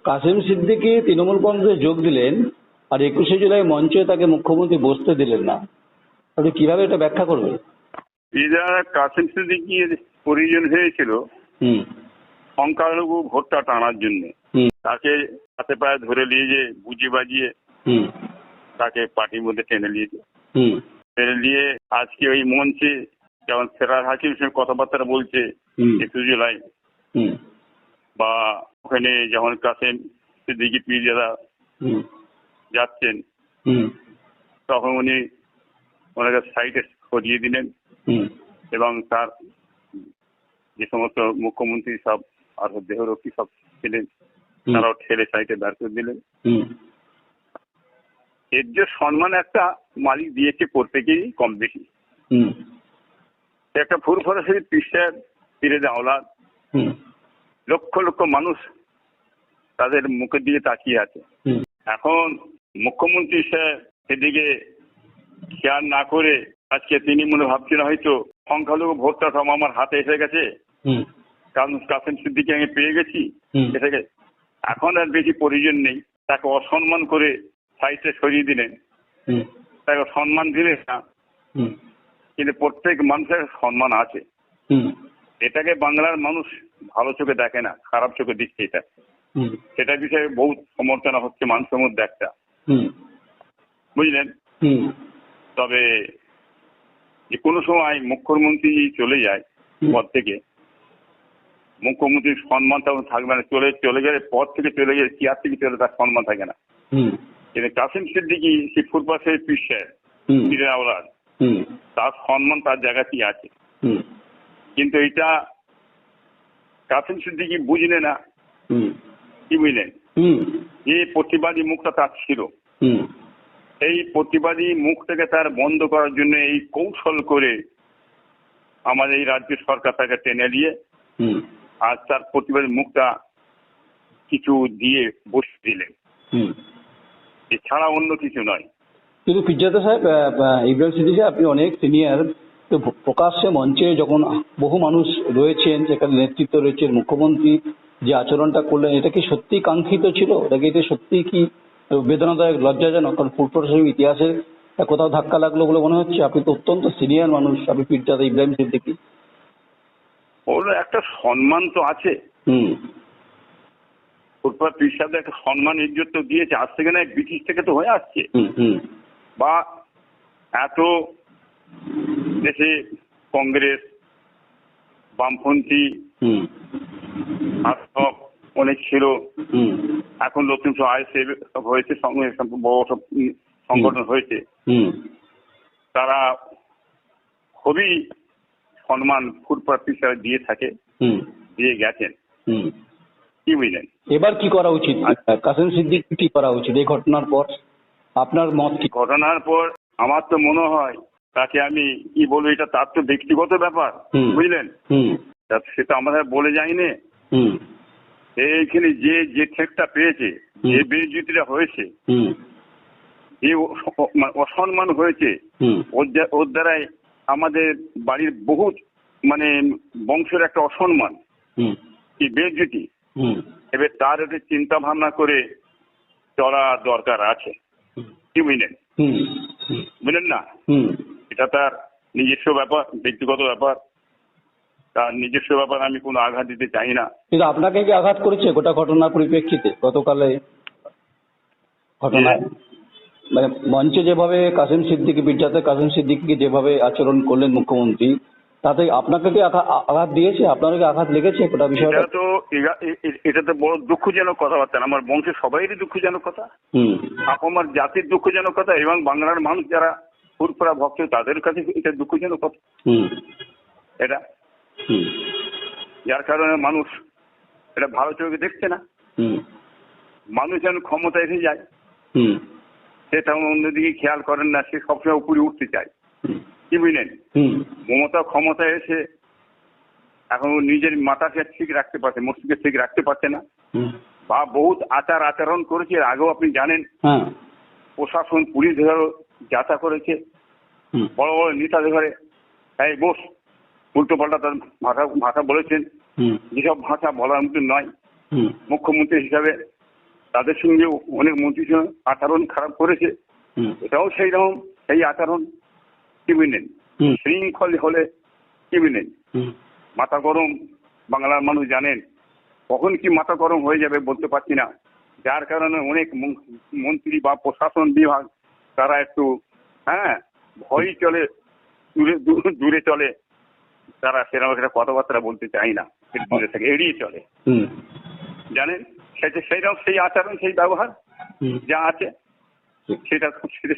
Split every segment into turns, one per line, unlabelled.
কাসেম সিদ্দিকী তৃণমূল কংগ্রেসে যোগ দিলেন, আর 21শে জুলাই মঞ্চে তাকে মুখ্যমন্ত্রী বসতে দিলেন না। আপনি কিভাবে এটা ব্যাখ্যা করবেন?
এরা কাসেম সিদ্দিকীর প্রয়োজন হয়েছিল সংখ্যালঘু ভোটটা টানার জন্য। তাকে হাতে পায়ে ধরে নিয়ে যে বুঝিয়ে বাজিয়ে তাকে পার্টির মধ্যে টেনে নিয়েছে। টেনে নিয়ে আজকে ওই মঞ্চে যেমন ফেরার হাকিম সঙ্গে কথাবার্তা বলছে 21 জুলাই, বা ওখানে যেমন কাসেম সিদ্দিকী পীরজাদা যাচ্ছেন, তখন উনি ওনাকে সাইডে সরিয়ে দিলেন এবং তার যে সমস্ত মুখ্যমন্ত্রী সব আর দেহরক্ষী সব ছিলেন তারাও ঠেলে সাইডে দাঁড় করে দিলেন। এর যে সম্মান একটা মালিক দিয়েছে প্রত্যেকেই কম বেশি, একটা ফুরফুরা পীর পীরের আওলাদ, লক্ষ লক্ষ মানুষ তাদের মুখের দিকে তাকিয়ে আছে। এখন মুখ্যমন্ত্রী সেদিকে খেয়াল না করে আজকে তিনি মনে ভাবছেন হয়তো সংখ্যালঘু ভোটটা সব আমার হাতে এসে গেছে, কারণ কাসেম সিদ্দিকী আমি পেয়ে গেছি, এসে এখন আর বেশি প্রয়োজন নেই। তাকে অসম্মান করে সাইডে সরিয়ে দিলেন, তাকে সম্মান দিলেন না। কিন্তু প্রত্যেক মানুষের সম্মান আছে, এটাকে বাংলার মানুষ ভালো চোখে দেখে না, খারাপ চোখে দেখছে। এটা সেটা বিষয়ে বহু সমালোচনা হচ্ছে মানুষের মধ্যে একটা, বুঝলেন। তবে যে কোনো সময় মুখ্যমন্ত্রী চলে যায় পদ থেকে, মুখ্যমন্ত্রীর সম্মান তখন থাকবে না। চলে গেলে পদ থেকে চলে গেলে চেয়ার থেকে চলে তার সম্মান থাকে না। কিন্তু কাসেম সিদ্দিকী সে ফুরফুরা পীরের আওলাদ, তার সম্মান তার জায়গাতেই আছে। কিন্তু এটা কাসেম সিদ্দিকী বুঝলে না, কি বুঝলেন, এই প্রতিবাদী মুখটা তার ছিল। এই প্রতিবাদী মুখটাকে তার বন্ধ করার জন্য এই কৌশল করে আমাদের এই রাজ্য সরকার তাকে টেনে দিয়ে আর তার প্রতিবাদী মুখটা কিছু দিয়ে বসিয়ে দিলেন, এছাড়া অন্য কিছু নয়।
কিন্তু পীরজাদা সাহেব, ইব্রাহিম সিদ্দিকী আপনি অনেক সিনিয়র, তো প্রকাশ্যে মঞ্চে যখন বহু মানুষ রয়েছেন, যেখানে নেতৃত্ব রয়েছে, মুখ্যমন্ত্রী যে আচরণটা করলেন, এটা কি সত্যি কাঙ্ক্ষিত ছিল? এটা সত্যি কি বেদনাদায়ক, লজ্জাজনক? কারণ ফুরফুরা ইতিহাসের কোথাও ধাক্কা লাগলো বলে মনে হচ্ছে। আপনি তো অত্যন্ত সিনিয়র মানুষ, আপনি পীরজাদা ইব্রাহিম সিদ্দিকী।
ওর একটা সম্মান তো আছে, ফুরফুরা পীর সাহেব একটা সম্মান ইজ্জত তো দিয়েছে, আজ থেকে নয়, ব্রিটিশ থেকে তো হয়ে আসছে। বা এত দেশে কংগ্রেস, বামপন্থী অনেক ছিল, এখন নতুন সব আইএসএফ হয়েছে, বড় সব সংগঠন হয়েছে, তারা খুবই সম্মান ফুরফুরা পীর সাহেব দিয়ে থাকে, দিয়ে গেছেন। কি বুঝলেন,
এবার কি করা উচিত কাসেম সিদ্দিকী, কি করা উচিত এই ঘটনার পর? আপনার মত কি?
ঘটনার পর আমার তো মনে হয় তাকে আমি কি বলবো, এটা তার তো ব্যক্তিগত ব্যাপার, বুঝলেন, সেটা আমাদের বলে যায়নি। এইখানে যে ঠেকটা পেয়েছে, যে বেইজ্জতিটা হয়েছে, যে অসম্মান হয়েছে, ওর দ্বারাই আমাদের বাড়ির বহুত বংশের একটা অসম্মান, কি বেইজ্জতি। এবার তার একটা চিন্তা ভাবনা করে চলা দরকার আছে, কি বুঝলেন, বুঝলেন না। এটা তার নিজস্ব ব্যাপার, ব্যক্তিগত ব্যাপার, তার নিজস্ব ব্যাপার, আমি কোনো আঘাত দিতে চাই না।
কিন্তু আপনাকে কি আঘাত করেছে গোটা ঘটনার পরিপ্রেক্ষিতে? গতকালে ঘটনায় মঞ্চে যেভাবে কাসেম সিদ্দিকী, পীরজাদা কাসেম সিদ্দিকীকে যেভাবে আচরণ করলেন মুখ্যমন্ত্রী, তাতে আপনাকে কি আঘাত দিয়েছে? আপনার কি আঘাত লেগেছে গোটা বিষয়টা?
এটা তো বড় দুঃখজনক কথাবার্তা, আমার বংশের সবাইরই দুঃখজনক কথা, আমার জাতির দুঃখজনক কথা, এবং বাংলার মানুষ যারা ফুরফুরা ভক্ত তাদের কাছে এটা দুঃখজনক কথা। এটা যার কারণে মানুষ এটা ভালো চোখে দেখছে না। মানুষ যেন ক্ষমতা এসে যায়, সে তেমন অন্যদিকে খেয়াল করেন না, সে সবসময় উপরে উঠতে চায়, কি বুঝলেন। মমতা ক্ষমতা এসে এখন নিজের মাথাকে ঠিক রাখতে পারছে, মস্তিষ্ক ঠিক রাখতে পারছে না, বা বহুত আচরণ করেছে। আগেও আপনি জানেন, প্রশাসন, পুলিশ ধরে যাতা করেছে, বড় বড় নেতাদের ঘরে এই বস, উল্টো পাল্টা তার ভাষা বলেছেন, যেসব ভাষা বলার মতো নয়। মুখ্যমন্ত্রী হিসাবে তাদের সঙ্গে অনেক মন্ত্রীর সঙ্গে আচরণ খারাপ করেছে, এটাও সেই রকম সেই আচরণ ক্রিমিনাল। শৃঙ্খল হলে ক্রিমিনাল। মাথা গরম, বাংলার মানুষ জানেন, কখন কি মাথা গরম হয়ে যাবে বলতে পারছি না, যার কারণে অনেক মন্ত্রী বা প্রশাসন বিভাগ তারা একটু ভয় চলে, দূরে চলে, তারা সেরকম একটা কথাবার্তা বলতে চায় না, দূরে থেকে এড়িয়ে চলে। জানেন সেইরকম সেই আচরণ সেই ব্যবহার যা আছে সেটা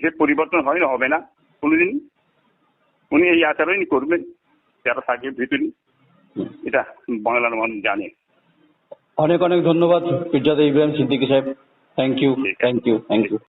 সে পরিবর্তন হয় না, হবে না কোনোদিন। উনি এই আচরণই করবেন যারা থাকে ভিতরে, এটা বাংলার মানুষ জানে।
অনেক অনেক ধন্যবাদ পীরজাদা ইব্রাহিম সিদ্দিকী সাহেব। Thank you, thank you, thank you.